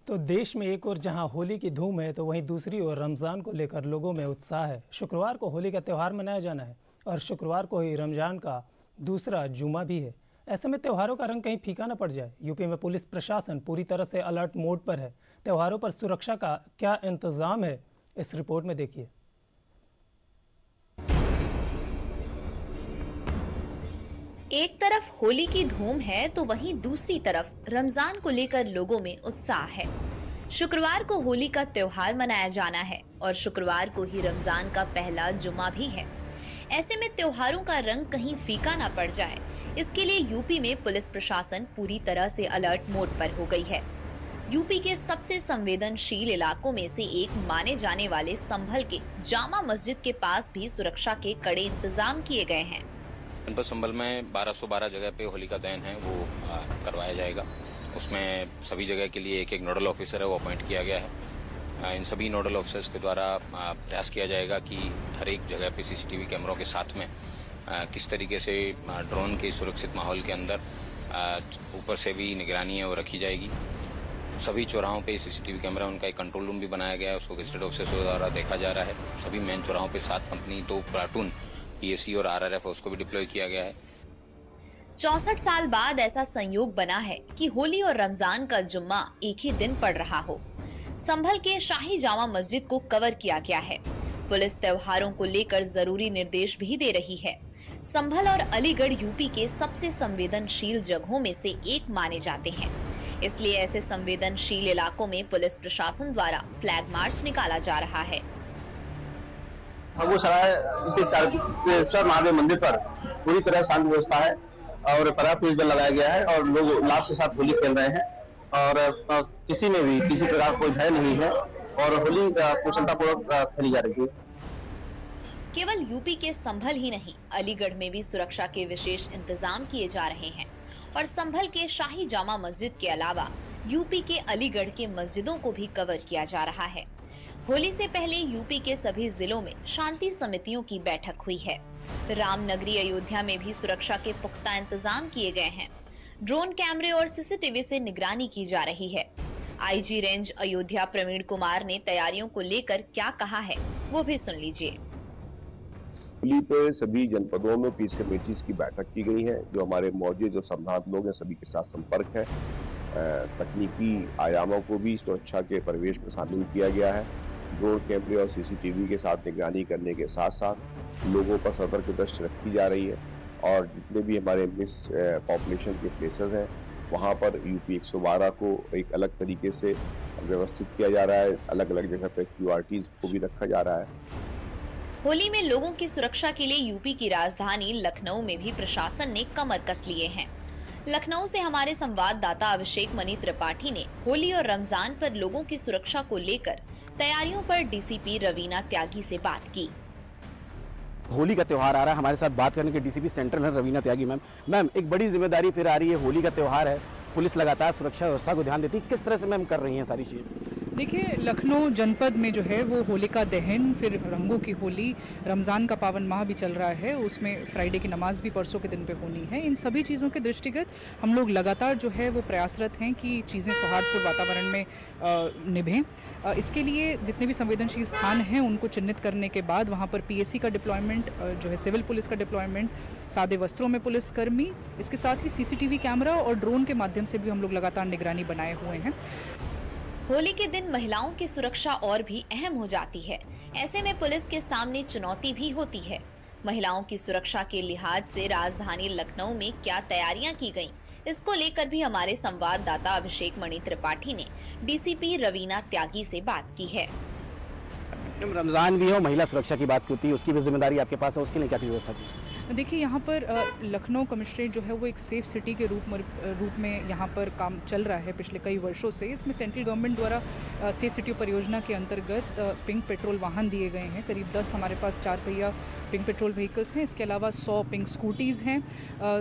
तो देश में एक ओर जहां होली की धूम है तो वहीं दूसरी ओर रमज़ान को लेकर लोगों में उत्साह है। शुक्रवार को होली का त्यौहार मनाया जाना है और शुक्रवार को ही रमज़ान का दूसरा जुमा भी है। ऐसे में त्योहारों का रंग कहीं फीका न पड़ जाए। यूपी में पुलिस प्रशासन पूरी तरह से अलर्ट मोड पर है। त्योहारों पर सुरक्षा का क्या इंतजाम है, इस रिपोर्ट में देखिए। एक तरफ होली की धूम है तो वहीं दूसरी तरफ रमजान को लेकर लोगों में उत्साह है। शुक्रवार को होली का त्योहार मनाया जाना है और शुक्रवार को ही रमजान का पहला जुमा भी है। ऐसे में त्योहारों का रंग कहीं फीका ना पड़ जाए, इसके लिए यूपी में पुलिस प्रशासन पूरी तरह से अलर्ट मोड पर हो गई है। यूपी के सबसे संवेदनशील इलाकों में से एक माने जाने वाले संभल के जामा मस्जिद के पास भी सुरक्षा के कड़े इंतजाम किए गए हैं। जनपद संभल में 1212 जगह पे होली का दहन है वो करवाया जाएगा। उसमें सभी जगह के लिए एक नोडल ऑफिसर है वो अपॉइंट किया गया है। इन सभी नोडल ऑफिसर्स के द्वारा प्रयास किया जाएगा कि हर एक जगह पे सीसीटीवी कैमरों के साथ में किस तरीके से ड्रोन के सुरक्षित माहौल के अंदर ऊपर से भी निगरानी है वो रखी जाएगी। सभी चौराहों पे सीसीटीवी कैमरा, उनका एक कंट्रोल रूम भी बनाया गया है, उसको गजेटेड ऑफिसर्स द्वारा देखा जा रहा है। सभी मेन चौराहों पे 7 कंपनी 2 प्लाटून पीएसी और आरआरएफ उसको भी डिप्लॉय किया गया है। 64 साल बाद ऐसा संयोग बना है कि होली और रमजान का जुम्मा एक ही दिन पड़ रहा हो। संभल के शाही जामा मस्जिद को कवर किया गया है। पुलिस त्योहारों को लेकर जरूरी निर्देश भी दे रही है। संभल और अलीगढ़ यूपी के सबसे संवेदनशील जगहों में से एक माने जाते हैं, इसलिए ऐसे संवेदनशील इलाकों में पुलिस प्रशासन द्वारा फ्लैग मार्च निकाला जा रहा है। खरगोसराय महादेव मंदिर पर पूरी तरह शांति व्यवस्था है और पर्याप्त पुलिस बल लगाया गया है और लोग उल्लास के साथ होली खेल रहे हैं और किसी में भी किसी प्रकार कोई भय नहीं है और होली कुशलतापूर्वक खेली जा रही है। केवल यूपी के संभल ही नहीं, अलीगढ़ में भी सुरक्षा के विशेष इंतजाम किए जा रहे हैं और संभल के शाही जामा मस्जिद के अलावा यूपी के अलीगढ़ के मस्जिदों को भी कवर किया जा रहा है। होली से पहले यूपी के सभी जिलों में शांति समितियों की बैठक हुई है। रामनगरी अयोध्या में भी सुरक्षा के पुख्ता इंतजाम किए गए हैं। ड्रोन कैमरे और सीसीटीवी से निगरानी की जा रही है। आईजी रेंज अयोध्या प्रवीण कुमार ने तैयारियों को लेकर क्या कहा है, वो भी सुन लीजिए। होली पे सभी जनपदों में पीस कमेटीज की बैठक की गई है। जो हमारे मौजूद जो संबंधित लोग हैं सभी के साथ संपर्क है। तकनीकी आयामों को भी सुरक्षा के परिवेश में शामिल किया गया है। ड्रोन कैमरे और सीसीटीवी के साथ निगरानी करने के साथ साथ लोगों पर सतर्क दृष्टि रखी जा रही है और जितने भी हमारे मिस पॉपुलेशन के प्लेसेस हैं वहां पर यूपी 112 को एक अलग तरीके से व्यवस्थित किया जा रहा है। अलग अलग जगह पर QRTs को भी रखा जा रहा है। होली में लोगों की सुरक्षा के लिए यूपी की राजधानी लखनऊ में भी प्रशासन ने कमर कस लिए हैं। लखनऊ से हमारे संवाददाता अभिषेक मणि त्रिपाठी ने होली और रमजान पर लोगों की सुरक्षा को लेकर तैयारियों पर डीसीपी रवीना त्यागी से बात की। होली का त्यौहार आ रहा है, हमारे साथ बात करने के डीसीपी सेंट्रल है रवीना त्यागी मैम। मैम, एक बड़ी जिम्मेदारी फिर आ रही है, होली का त्यौहार है, पुलिस लगातार सुरक्षा व्यवस्था को ध्यान देती है, किस तरह से मैम कर रही हैं सारी चीजें? देखिए, लखनऊ जनपद में जो है वो होलिका दहन, फिर रंगों की होली, रमज़ान का पावन माह भी चल रहा है, उसमें फ्राइडे की नमाज भी परसों के दिन पे होनी है। इन सभी चीज़ों के दृष्टिगत हम लोग लगातार जो है वो प्रयासरत हैं कि चीज़ें सौहार्दपूर्ण वातावरण में निभें। इसके लिए जितने भी संवेदनशील स्थान हैं उनको चिन्हित करने के बाद वहाँ पर पीएसी का डिप्लॉयमेंट, जो है सिविल पुलिस का डिप्लॉयमेंट, सादे वस्त्रों में पुलिसकर्मी, इसके साथ ही सीसीटीवी कैमरा और ड्रोन के माध्यम से भी हम लोग लगातार निगरानी बनाए हुए हैं। होली के दिन महिलाओं की सुरक्षा और भी अहम हो जाती है। ऐसे में पुलिस के सामने चुनौती भी होती है। महिलाओं की सुरक्षा के लिहाज से राजधानी लखनऊ में क्या तैयारियां की गईं, इसको लेकर भी हमारे संवाददाता अभिषेक मणि त्रिपाठी ने डीसीपी रवीना त्यागी से बात की है। रमजान भी हो, महिला सुरक्षा की बात होती है, उसकी भी जिम्मेदारी आपके पास है, उसके लिए क्या व्यवस्था की? देखिए, यहाँ पर लखनऊ कमिश्नरेट जो है वो एक सेफ सिटी के रूप में यहाँ पर काम चल रहा है पिछले कई वर्षों से। इसमें सेंट्रल गवर्नमेंट द्वारा सेफ सिटी परियोजना के अंतर्गत पिंक पेट्रोल वाहन दिए गए हैं। करीब 10 हमारे पास 4 पहिया पिंक पेट्रोल व्हीकल्स हैं। इसके अलावा 100 पिंक स्कूटीज़ हैं,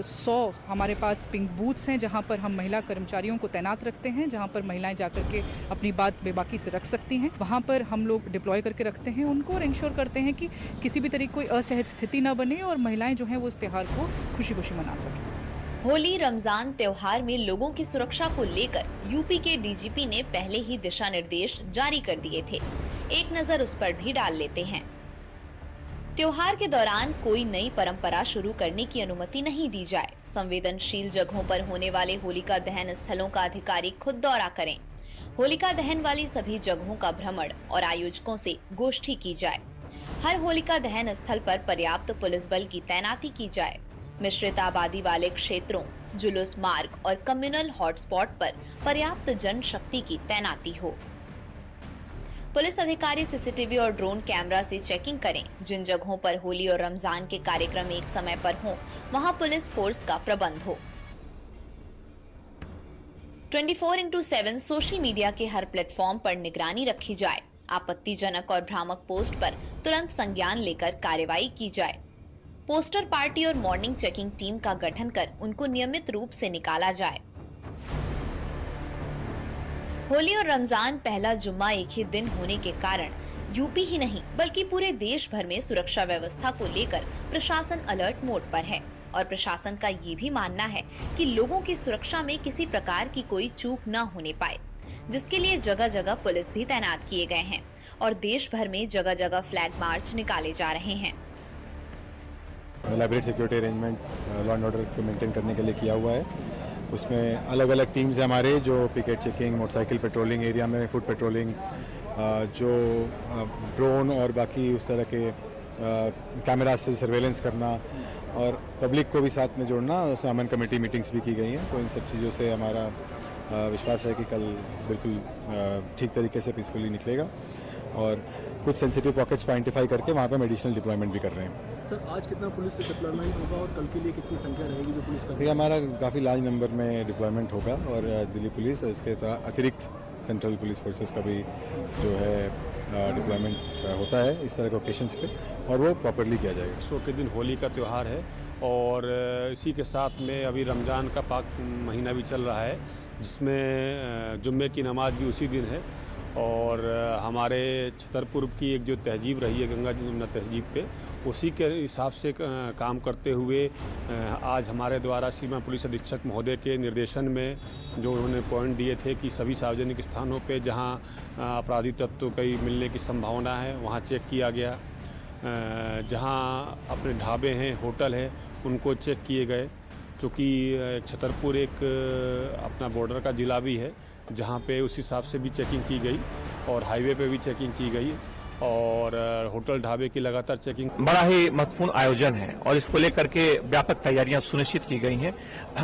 100 हमारे पास पिंक बूथ्स हैं जहाँ पर हम महिला कर्मचारियों को तैनात रखते हैं, जहाँ पर महिलाएं जाकर के अपनी बात बेबाकी से रख सकती हैं। वहाँ पर हम लोग डिप्लॉय करके रखते हैं उनको और इंश्योर करते हैं कि किसी भी तरह कोई असहज स्थिति न बने और महिलाएं जो हैं वो इस त्यौहार को खुशी खुशी मना सकें। होली रमजान त्योहार में लोगों की सुरक्षा को लेकर यूपी के डीजीपी ने पहले ही दिशा निर्देश जारी कर दिए थे। एक नजर उस पर भी डाल लेते हैं। त्योहार के दौरान कोई नई परंपरा शुरू करने की अनुमति नहीं दी जाए। संवेदनशील जगहों पर होने वाले होलिका दहन स्थलों का अधिकारी खुद दौरा करें। होलिका दहन वाली सभी जगहों का भ्रमण और आयोजकों से गोष्ठी की जाए। हर होलिका दहन स्थल पर पर्याप्त पुलिस बल की तैनाती की जाए। मिश्रित आबादी वाले क्षेत्रों, जुलूस मार्ग और कम्युनल हॉटस्पॉट पर पर्याप्त जनशक्ति की तैनाती हो। पुलिस अधिकारी सीसीटीवी और ड्रोन कैमरा से चेकिंग करें। जिन जगहों पर होली और रमजान के कार्यक्रम एक समय पर हों, वहां पुलिस फोर्स का प्रबंध हो। 24/7 सोशल मीडिया के हर प्लेटफॉर्म पर निगरानी रखी जाए। आपत्तिजनक और भ्रामक पोस्ट पर तुरंत संज्ञान लेकर कार्रवाई की जाए। पोस्टर पार्टी और मॉर्निंग चेकिंग टीम का गठन कर उनको नियमित रूप से निकाला जाए। होली और रमजान पहला जुम्मा एक ही दिन होने के कारण यूपी ही नहीं बल्कि पूरे देश भर में सुरक्षा व्यवस्था को लेकर प्रशासन अलर्ट मोड पर है और प्रशासन का ये भी मानना है कि लोगों की सुरक्षा में किसी प्रकार की कोई चूक न होने पाए, जिसके लिए जगह जगह पुलिस भी तैनात किए गए हैं और देश भर में जगह जगह फ्लैग मार्च निकाले जा रहे हैं। Elaborate security arrangement law and order को मेंटेन करने के लिए किया हुआ है। उसमें अलग अलग टीम्स हैं हमारे, जो picket checking, motorcycle patrolling area में, फुट पेट्रोलिंग, जो ड्रोन और बाकी उस तरह के कैमरा से सर्वेलेंस करना और पब्लिक को भी साथ में जोड़ना। उसमें अमन कमेटी मीटिंग्स भी की गई हैं। तो इन सब चीज़ों से हमारा विश्वास है कि कल बिल्कुल ठीक तरीके से पीसफुली निकलेगा और कुछ सेंसिटिव पॉकेट्स को आइडेंटिफाई करके वहाँ पर एडिशनल डिप्लॉयमेंट भी कर रहे हैं। सर, आज कितना पुलिस डिप्लॉयमेंट होगा और कल के लिए कितनी संख्या रहेगी जो पुलिस का? ये हमारा काफ़ी लार्ज नंबर में डिप्लॉयमेंट होगा और दिल्ली पुलिस और इसके अतिरिक्त सेंट्रल पुलिस फोर्सेस का भी जो है डिप्लॉयमेंट होता है इस तरह के ओकेशंस पे, और वो प्रॉपरली किया जाएगा। 100 के दिन होली का त्यौहार है और इसी के साथ में अभी रमज़ान का पाक महीना भी चल रहा है, जिसमें जुम्मे की नमाज भी उसी दिन है। और हमारे छतरपुर की एक जो तहजीब रही है गंगा जमुना तहजीब पे, उसी के हिसाब से काम करते हुए आज हमारे द्वारा सीमा पुलिस अधीक्षक महोदय के निर्देशन में जो उन्होंने पॉइंट दिए थे कि सभी सार्वजनिक स्थानों पे जहां अपराधी तत्व कई मिलने की संभावना है वहां चेक किया गया। जहां अपने ढाबे हैं, होटल है, उनको चेक किए गए। चूँकि छतरपुर एक अपना बॉर्डर का ज़िला भी है, जहाँ पे उस हिसाब से भी चेकिंग की गई और हाईवे पे भी चेकिंग की गई और होटल ढाबे की लगातार चेकिंग। बड़ा ही महत्वपूर्ण आयोजन है और इसको लेकर के व्यापक तैयारियां सुनिश्चित की गई हैं।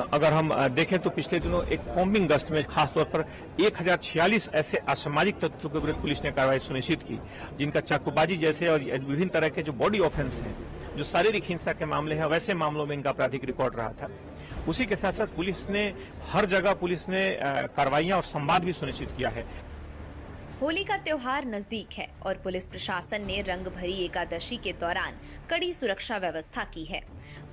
अगर हम देखें तो पिछले दिनों एक कॉम्बिंग गश्त में खासतौर पर 1046 ऐसे असामाजिक तत्वों के विरुद्ध पुलिस ने कार्रवाई सुनिश्चित की, जिनका चाकूबाजी जैसे और विभिन्न तरह के जो बॉडी ऑफेंस हैं, जो शारीरिक हिंसा के मामले हैं, वैसे मामलों में इनका आपराधिक रिकॉर्ड रहा था। उसी के साथ साथ पुलिस ने हर जगह कार्रवाइयां और संवाद भी सुनिश्चित किया है। होली का त्योहार नजदीक है और पुलिस प्रशासन ने रंग भरी एकादशी के दौरान कड़ी सुरक्षा व्यवस्था की है।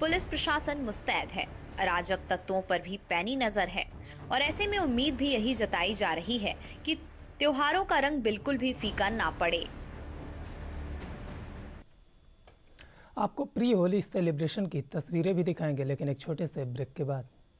पुलिस प्रशासन मुस्तैद है, अराजक तत्वों पर भी पैनी नजर है और ऐसे में उम्मीद भी यही जताई जा रही है कि त्योहारों का रंग बिल्कुल भी फीका ना पड़े। आपको प्री होली सेलिब्रेशन की तस्वीरें भी दिखाएंगे, लेकिन एक छोटे से ब्रेक के बाद।